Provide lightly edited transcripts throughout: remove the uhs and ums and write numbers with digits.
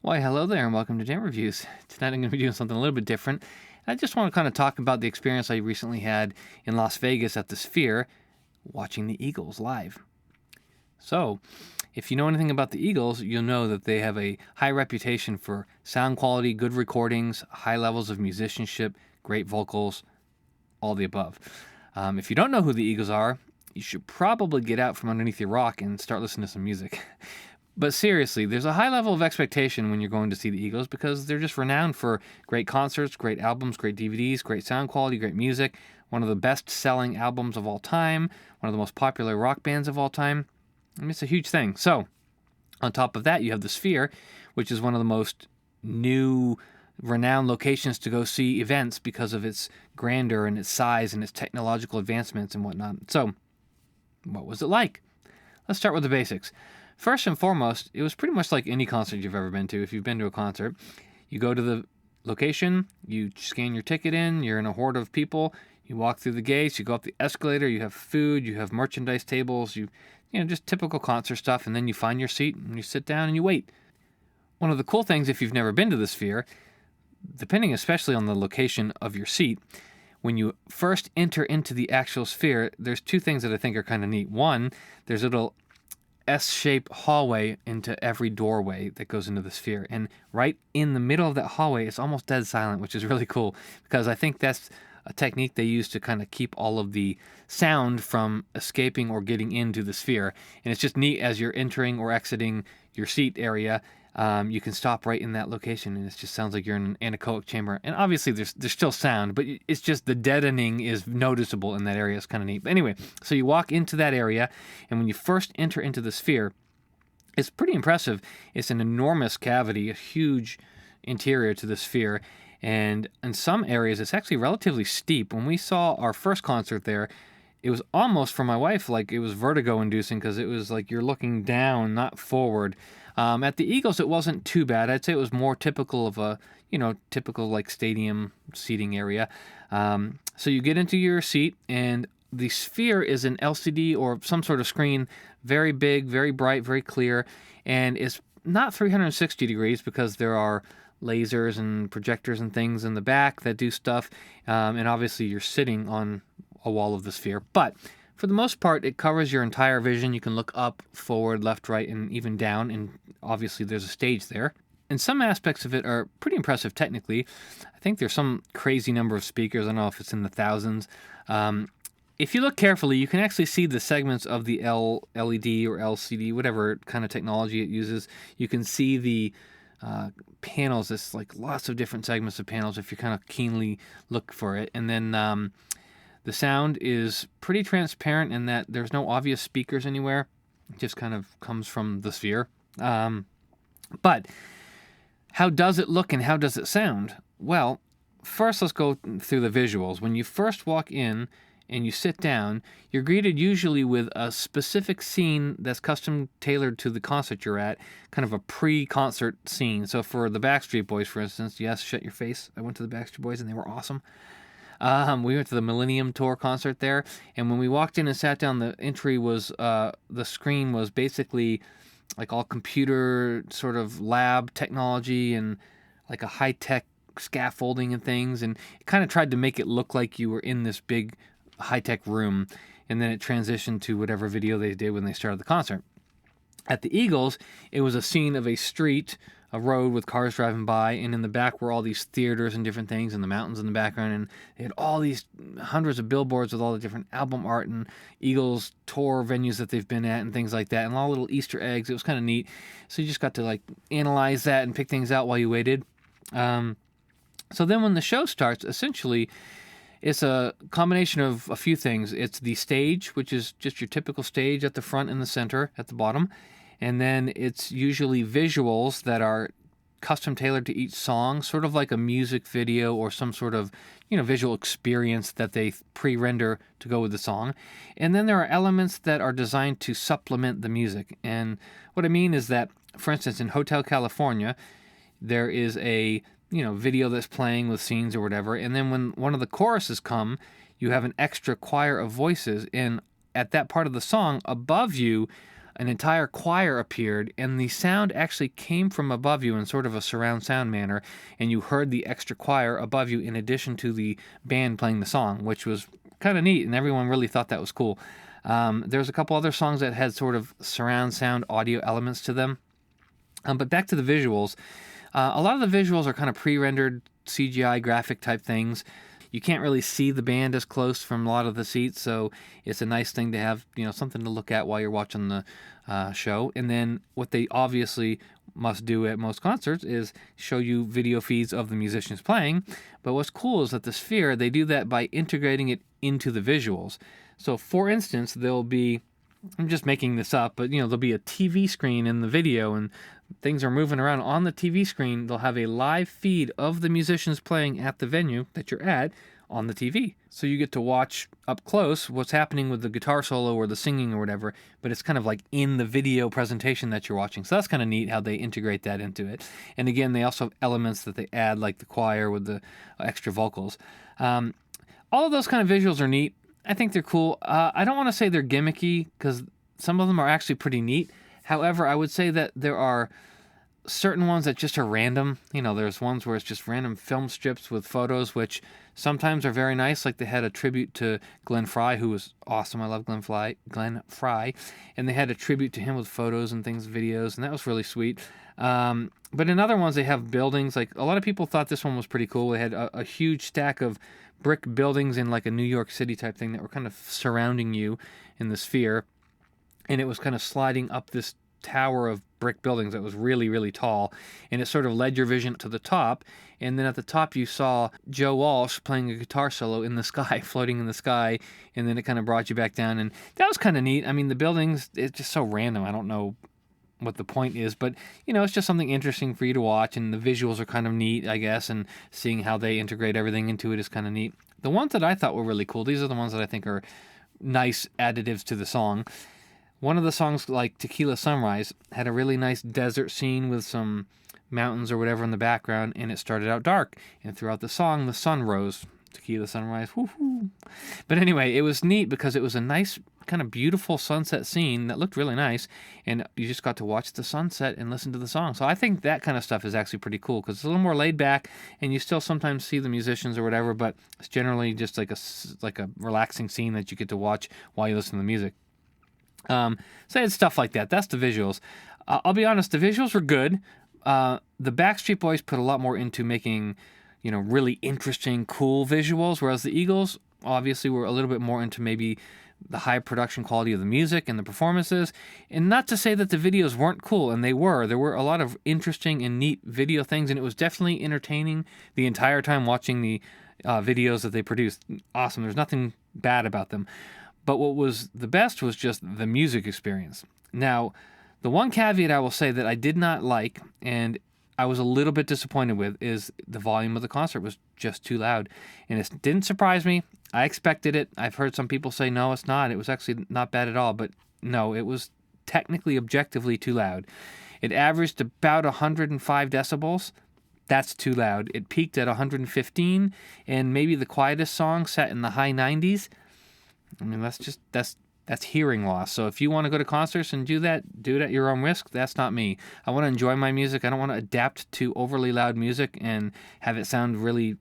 Why, hello there, and welcome to dentReviews. Tonight I'm going to be doing something a little bit different. I just want to kind of talk about the experience I recently had in Las Vegas at the Sphere, watching the Eagles live. So, if you know anything about the Eagles, you'll know that they have a high reputation for sound quality, good recordings, high levels of musicianship, great vocals, all the above. If you don't know who the Eagles are, you should probably get out from underneath your rock and start listening to some music. But seriously, there's a high level of expectation when you're going to see the Eagles because they're just renowned for great concerts, great albums, great DVDs, great sound quality, great music, one of the best-selling albums of all time, one of the most popular rock bands of all time. I mean, it's a huge thing. So, on top of that, you have the Sphere, which is one of the most new, renowned locations to go see events because of its grandeur and its size and its technological advancements and whatnot. So, what was it like? Let's start with the basics. First and foremost, it was pretty much like any concert you've ever been to. If you've been to a concert, you go to the location, you scan your ticket in, you're in a horde of people, you walk through the gates, you go up the escalator, you have food, you have merchandise tables, just typical concert stuff, and then you find your seat and you sit down and you wait. One of the cool things, if you've never been to the Sphere, depending especially on the location of your seat, when you first enter into the actual Sphere, there's two things that I think are kind of neat. One, there's a little S-shaped hallway into every doorway that goes into the Sphere. And right in the middle of that hallway, it's almost dead silent, which is really cool because I think that's a technique they use to kind of keep all of the sound from escaping or getting into the Sphere. And it's just neat as you're entering or exiting your seat area. You can stop right in that location, and it just sounds like you're in an anechoic chamber. And obviously, there's still sound, but it's just the deadening is noticeable in that area. It's kind of neat. But anyway, so you walk into that area, and when you first enter into the Sphere, it's pretty impressive. It's an enormous cavity, a huge interior to the Sphere, and in some areas, it's actually relatively steep. When we saw our first concert there, it was almost, for my wife, like it was vertigo-inducing because it was like you're looking down, not forward. At the Eagles, it wasn't too bad. I'd say it was more typical of a, typical like stadium seating area. So you get into your seat, and the Sphere is an LCD or some sort of screen, very big, very bright, very clear, and it's not 360 degrees because there are lasers and projectors and things in the back that do stuff, and obviously you're sitting on a wall of the Sphere, but for the most part, it covers your entire vision. You can look up, forward, left, right, and even down, and obviously there's a stage there. And some aspects of it are pretty impressive technically. I think there's some crazy number of speakers. I don't know if it's in the thousands. If you look carefully, you can actually see the segments of the LED or LCD, whatever kind of technology it uses. You can see the panels. There's like lots of different segments of panels if you kind of keenly look for it. And then the sound is pretty transparent in that there's no obvious speakers anywhere. It just kind of comes from the Sphere. But how does it look and how does it sound? Well, first let's go through the visuals. When you first walk in and you sit down, you're greeted usually with a specific scene that's custom tailored to the concert you're at, kind of a pre-concert scene. So for the Backstreet Boys, for instance, yes, shut your face. I went to the Backstreet Boys and they were awesome. We went to the Millennium Tour concert there, and when we walked in and sat down, the entry was, the screen was basically like all computer sort of lab technology and like a high-tech scaffolding and things, and it kind of tried to make it look like you were in this big high-tech room, and then it transitioned to whatever video they did when they started the concert. At the Eagles, it was a scene of a street, a road with cars driving by, and in the back were all these theaters and different things and the mountains in the background, and they had all these hundreds of billboards with all the different album art and Eagles tour venues that they've been at and things like that, and all little Easter eggs. It was kind of neat. So you just got to like analyze that and pick things out while you waited. So then when the show starts, essentially it's a combination of a few things. It's the stage, which is just your typical stage at the front and the center at the bottom. And then it's usually visuals that are custom tailored to each song, sort of like a music video or some sort of, visual experience that they pre-render to go with the song. And then there are elements that are designed to supplement the music. And what I mean is that, for instance, in Hotel California, there is a, video that's playing with scenes or whatever. And then when one of the choruses come, you have an extra choir of voices. And at that part of the song, above you, an entire choir appeared, and the sound actually came from above you in sort of a surround sound manner, and you heard the extra choir above you in addition to the band playing the song, which was kind of neat, and everyone really thought that was cool. There's a couple other songs that had sort of surround sound audio elements to them. But back to the visuals. A lot of the visuals are kind of pre-rendered CGI graphic type things. You can't really see the band as close from a lot of the seats, so it's a nice thing to have, something to look at while you're watching the show. And then what they obviously must do at most concerts is show you video feeds of the musicians playing. But what's cool is that the Sphere, they do that by integrating it into the visuals. So for instance, there'll be, I'm just making this up, but there'll be a TV screen in the video and things are moving around on the TV screen. They'll have a live feed of the musicians playing at the venue that you're at on the TV. So you get to watch up close what's happening with the guitar solo or the singing or whatever, but it's kind of like in the video presentation that you're watching. So that's kind of neat how they integrate that into it. And again, they also have elements that they add, like the choir with the extra vocals. All of those kind of visuals are neat. I think they're cool. I don't want to say they're gimmicky because some of them are actually pretty neat. However, I would say that there are certain ones that just are random. There's ones where it's just random film strips with photos, which sometimes are very nice. Like they had a tribute to Glenn Frey, who was awesome. I love Glenn Frey. And they had a tribute to him with photos and things, videos, and that was really sweet. But in other ones, they have buildings. Like a lot of people thought this one was pretty cool. They had a huge stack of brick buildings in like a New York City type thing that were kind of surrounding you in the Sphere. And it was kind of sliding up this tower of brick buildings that was really, really tall. And it sort of led your vision to the top. And then at the top, you saw Joe Walsh playing a guitar solo in the sky, floating in the sky. And then it kind of brought you back down. And that was kind of neat. I mean, the buildings, it's just so random. I don't know what the point is, but it's just something interesting for you to watch, and the visuals are kind of neat, I guess, and seeing how they integrate everything into it is kind of neat. The ones that I thought were really cool, these are the ones that I think are nice additives to the song. One of the songs, like Tequila Sunrise, had a really nice desert scene with some mountains or whatever in the background, and it started out dark, and throughout the song the sun rose. Tequila Sunrise, woohoo. But anyway, it was neat because it was a nice kind of beautiful sunset scene that looked really nice, and you just got to watch the sunset and listen to the song. So I think that kind of stuff is actually pretty cool because it's a little more laid back, and you still sometimes see the musicians or whatever, but it's generally just like a relaxing scene that you get to watch while you listen to the music. So it's stuff like that. That's the visuals. I'll be honest, the visuals were good. The Backstreet Boys put a lot more into making really interesting, cool visuals, whereas the Eagles obviously were a little bit more into maybe the high production quality of the music and the performances. And not to say that the videos weren't cool, and they were. There were a lot of interesting and neat video things, and it was definitely entertaining the entire time watching the videos that they produced. Awesome. There's nothing bad about them. But what was the best was just the music experience. Now, the one caveat I will say that I did not like, and I was a little bit disappointed with, is the volume of the concert was just too loud. And it didn't surprise me. I expected it. I've heard some people say, no, it's not. It was actually not bad at all. But no, it was technically, objectively too loud. It averaged about 105 decibels. That's too loud. It peaked at 115, and maybe the quietest song sat in the high 90s. I mean, that's hearing loss. So if you want to go to concerts and do it at your own risk. That's not me. I want to enjoy my music. I don't want to adapt to overly loud music and have it sound really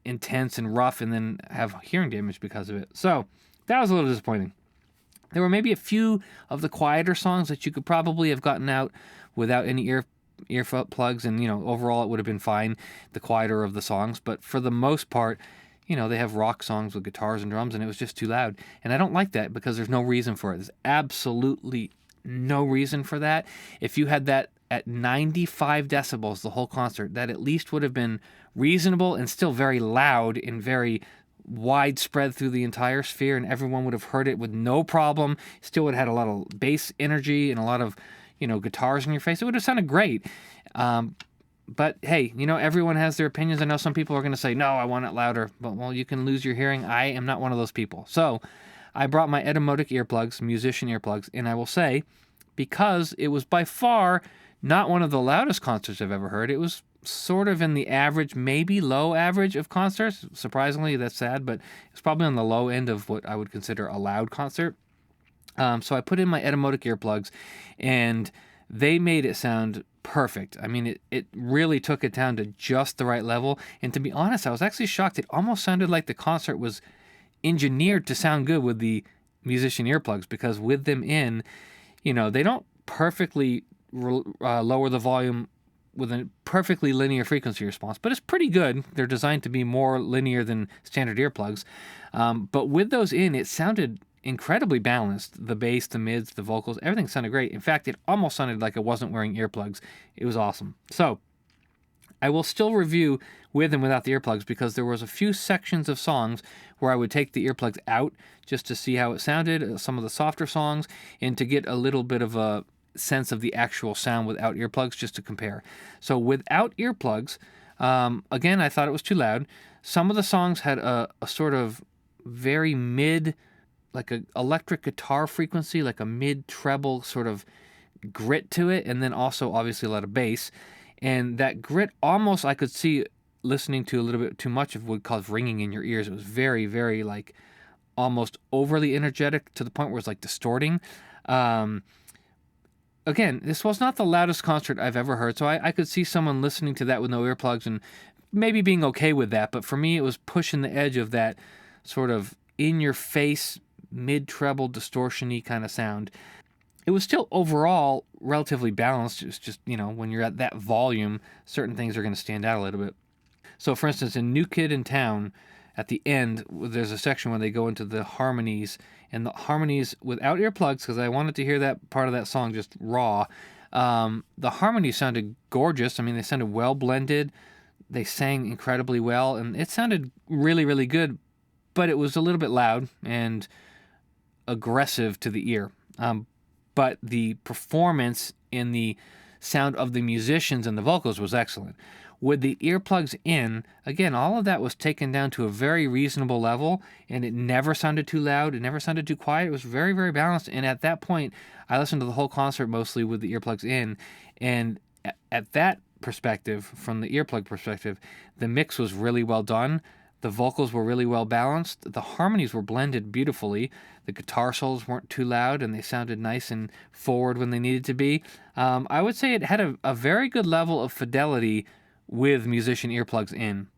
intense and rough and then have hearing damage because of it. So that was a little disappointing. There were maybe a few of the quieter songs that you could probably have gotten out without any earphone plugs, and overall it would have been fine, the quieter of the songs. But for the most part, they have rock songs with guitars and drums, and it was just too loud. And I don't like that because there's no reason for it. There's absolutely no reason for that. If you had that at 95 decibels the whole concert, that at least would have been reasonable and still very loud and very widespread through the entire Sphere, and everyone would have heard it with no problem. Still would have had a lot of bass energy and a lot of, guitars in your face. It would have sounded great. But hey, everyone has their opinions. I know some people are going to say, no, I want it louder. But, well, you can lose your hearing. I am not one of those people. So I brought my Etymotic earplugs, musician earplugs, and I will say, because it was by far not one of the loudest concerts I've ever heard, it was sort of in the average, maybe low average of concerts. Surprisingly, that's sad, but it's probably on the low end of what I would consider a loud concert. So I put in my Etymotic earplugs, and they made it sound perfect. I mean, it really took it down to just the right level. And to be honest, I was actually shocked. It almost sounded like the concert was engineered to sound good with the musician earplugs, because with them in, they don't perfectly lower the volume with a perfectly linear frequency response, but it's pretty good. They're designed to be more linear than standard earplugs. But with those in, it sounded incredibly balanced. The bass, the mids, the vocals, everything sounded great. In fact, it almost sounded like I wasn't wearing earplugs. It was awesome. So I will still review with and without the earplugs, because there was a few sections of songs where I would take the earplugs out just to see how it sounded, some of the softer songs, and to get a little bit of a sense of the actual sound without earplugs, just to compare. So without earplugs, again, I thought it was too loud. Some of the songs had a sort of very mid, like a electric guitar frequency, like a mid treble sort of grit to it, and then also obviously a lot of bass. And that grit, almost I could see listening to a little bit too much of, would cause ringing in your ears. It was very, very like almost overly energetic to the point where it's like distorting. Again, this was not the loudest concert I've ever heard, so I could see someone listening to that with no earplugs and maybe being okay with that. But for me, it was pushing the edge of that sort of in-your-face, mid-treble, distortion-y kind of sound. It was still overall relatively balanced. It's just, when you're at that volume, certain things are going to stand out a little bit. So, for instance, in New Kid in Town, at the end, there's a section where they go into the harmonies, and the harmonies without earplugs, because I wanted to hear that part of that song just raw. The harmonies sounded gorgeous. I mean, they sounded well blended. They sang incredibly well, and it sounded really, really good, but it was a little bit loud and aggressive to the ear. But the performance in the sound of the musicians and the vocals was excellent. With the earplugs in, again, all of that was taken down to a very reasonable level, and it never sounded too loud. It never sounded too quiet. It was very, very balanced. And at that point, I listened to the whole concert mostly with the earplugs in. And at that perspective, from the earplug perspective, the mix was really well done. The vocals were really well balanced. The harmonies were blended beautifully. The guitar solos weren't too loud, and they sounded nice and forward when they needed to be. I would say it had a very good level of fidelity with musician earplugs in.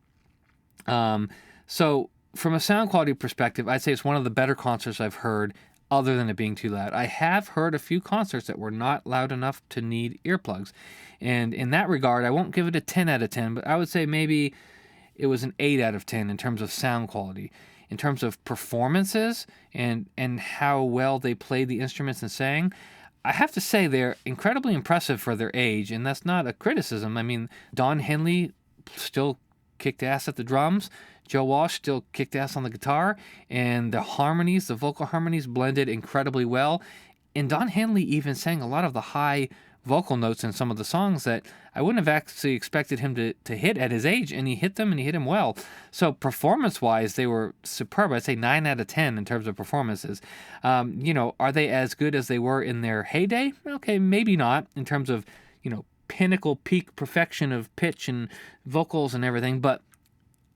So from a sound quality perspective, I'd say it's one of the better concerts I've heard, other than it being too loud. I have heard a few concerts that were not loud enough to need earplugs. And in that regard, I won't give it a 10 out of 10, but I would say maybe it was an 8 out of 10 in terms of sound quality. In terms of performances and how well they played the instruments and sang, I have to say they're incredibly impressive for their age, and that's not a criticism. I mean, Don Henley still kicked ass at the drums. Joe Walsh still kicked ass on the guitar, and the harmonies, the vocal harmonies, blended incredibly well. And Don Henley even sang a lot of the high vocal notes in some of the songs that I wouldn't have actually expected him to hit at his age, and he hit them, and he hit them well. So performance-wise, they were superb. I'd say 9 out of 10 in terms of performances. Are they as good as they were in their heyday? Okay, maybe not in terms of, pinnacle peak perfection of pitch and vocals and everything, but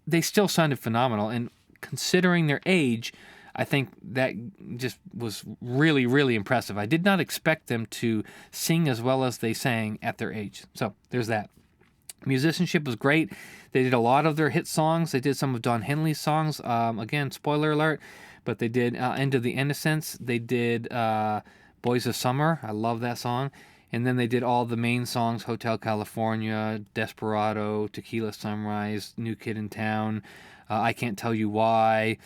they still sounded phenomenal. And considering their age, I think that just was really, really impressive. I did not expect them to sing as well as they sang at their age. So there's that. Musicianship was great. They did a lot of their hit songs. They did some of Don Henley's songs. Again, spoiler alert, but they did End of the Innocents. They did Boys of Summer. I love that song. And then they did all the main songs, Hotel California, Desperado, Tequila Sunrise, New Kid in Town, I Can't Tell You Why,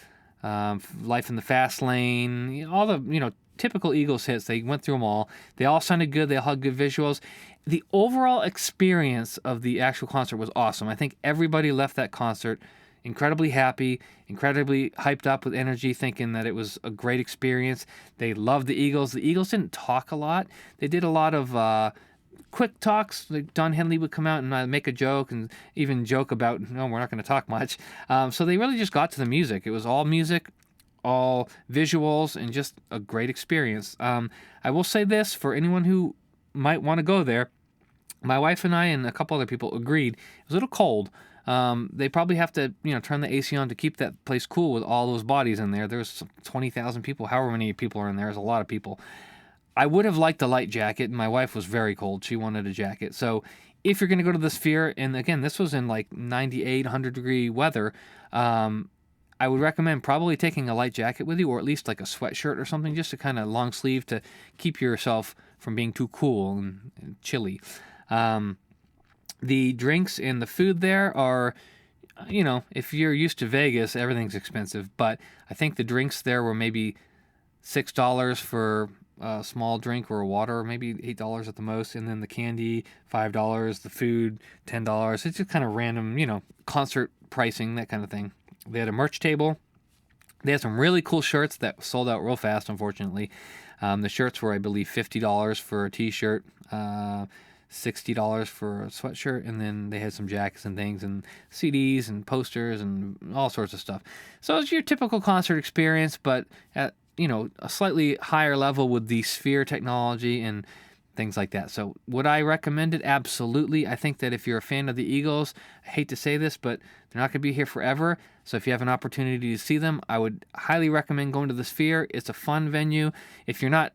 Life in the Fast Lane, all the, typical Eagles hits. They went through them all. They all sounded good. They all had good visuals. The overall experience of the actual concert was awesome. I think everybody left that concert incredibly happy, incredibly hyped up with energy, thinking that it was a great experience. They loved the Eagles. The Eagles didn't talk a lot. They did a lot of quick talks. Like Don Henley would come out and make a joke and even joke about, no, we're not going to talk much. So they really just got to the music. It was all music, all visuals, and just a great experience. I will say this, for anyone who might want to go there, my wife and I and a couple other people agreed it was a little cold. They probably have to, turn the AC on to keep that place cool with all those bodies in there. There's 20,000 people, however many people are in there. There's a lot of people. I would have liked a light jacket, and my wife was very cold. She wanted a jacket. So if you're going to go to the Sphere, and again, this was in like 98, 100-degree weather, I would recommend probably taking a light jacket with you, or at least like a sweatshirt or something, just to kind of long sleeve to keep yourself from being too cool and chilly. The drinks and the food there are, if you're used to Vegas, everything's expensive. But I think the drinks there were maybe $6 for a small drink or a water, maybe $8 at the most. And then the candy, $5, the food, $10. It's just kind of random, concert pricing, that kind of thing. They had a merch table. They had some really cool shirts that sold out real fast, unfortunately. The shirts were, I believe, $50 for a t-shirt, $60 for a sweatshirt, and then they had some jackets and things, and CDs and posters and all sorts of stuff. So it's your typical concert experience, but at a slightly higher level with the Sphere technology and things like that. So would I recommend it? Absolutely. I think that if you're a fan of the Eagles, I hate to say this, but they're not going to be here forever. So if you have an opportunity to see them, I would highly recommend going to the Sphere. It's a fun venue. If you're not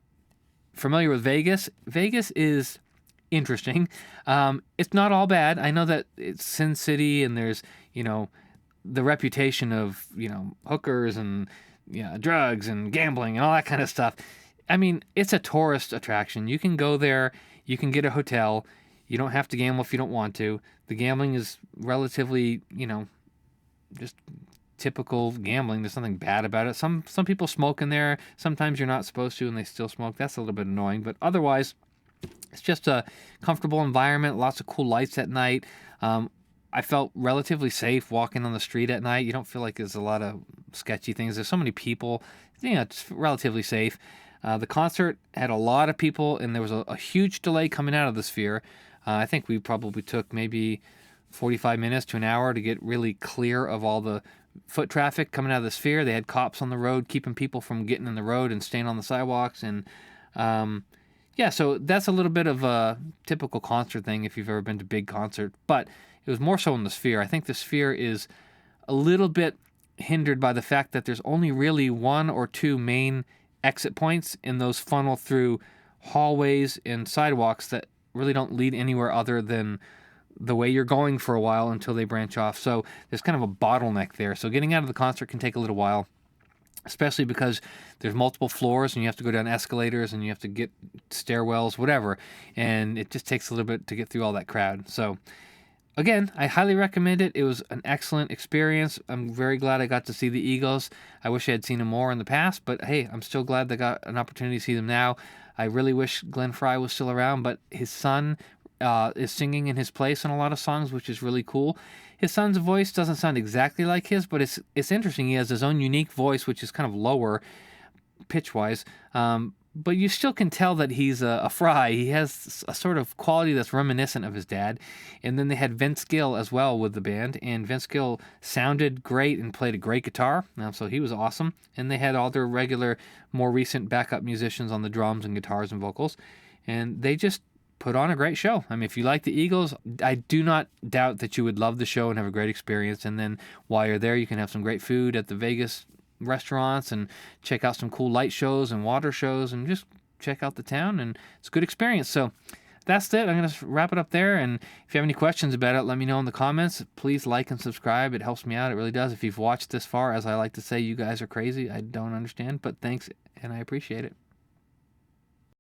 familiar with Vegas, Vegas is interesting. It's not all bad. I know that it's Sin City, and there's, the reputation of, hookers and drugs and gambling and all that kind of stuff. I mean, it's a tourist attraction. You can go there, you can get a hotel, you don't have to gamble if you don't want to. The gambling is relatively, just typical gambling. There's nothing bad about it. Some people smoke in there. Sometimes you're not supposed to and they still smoke. That's a little bit annoying. But otherwise, it's just a comfortable environment, lots of cool lights at night. I felt relatively safe walking on the street at night. You don't feel like there's a lot of sketchy things. There's so many people. It's relatively safe. The concert had a lot of people, and there was a huge delay coming out of the Sphere. I think we probably took maybe 45 minutes to an hour to get really clear of all the foot traffic coming out of the Sphere. They had cops on the road keeping people from getting in the road and staying on the sidewalks. And so that's a little bit of a typical concert thing if you've ever been to a big concert. But it was more so in the Sphere. I think the Sphere is a little bit hindered by the fact that there's only really one or two main exit points, and those funnel through hallways and sidewalks that really don't lead anywhere other than the way you're going for a while until they branch off. So there's kind of a bottleneck there. So getting out of the concert can take a little while, especially because there's multiple floors and you have to go down escalators and you have to get stairwells, whatever. And it just takes a little bit to get through all that crowd. So again, I highly recommend it. It was an excellent experience. I'm very glad I got to see the Eagles. I wish I had seen them more in the past, but hey, I'm still glad I got an opportunity to see them now. I really wish Glenn Frey was still around, but his son is singing in his place on a lot of songs, which is really cool. His son's voice doesn't sound exactly like his, but it's interesting. He has his own unique voice, which is kind of lower pitch-wise. But you still can tell that he's a Frey. He has a sort of quality that's reminiscent of his dad. And then they had Vince Gill as well with the band. And Vince Gill sounded great and played a great guitar. So he was awesome. And they had all their regular, more recent backup musicians on the drums and guitars and vocals. And they just put on a great show. I mean, if you like the Eagles, I do not doubt that you would love the show and have a great experience. And then while you're there, you can have some great food at the Vegas restaurants and check out some cool light shows and water shows and just check out the town, and it's a good experience. So that's it. I'm going to wrap it up there, and if you have any questions about it, let me know in the comments. Please like and subscribe. It helps me out. It really does. If you've watched this far, as I like to say, you guys are crazy. I don't understand, but thanks, and I appreciate it.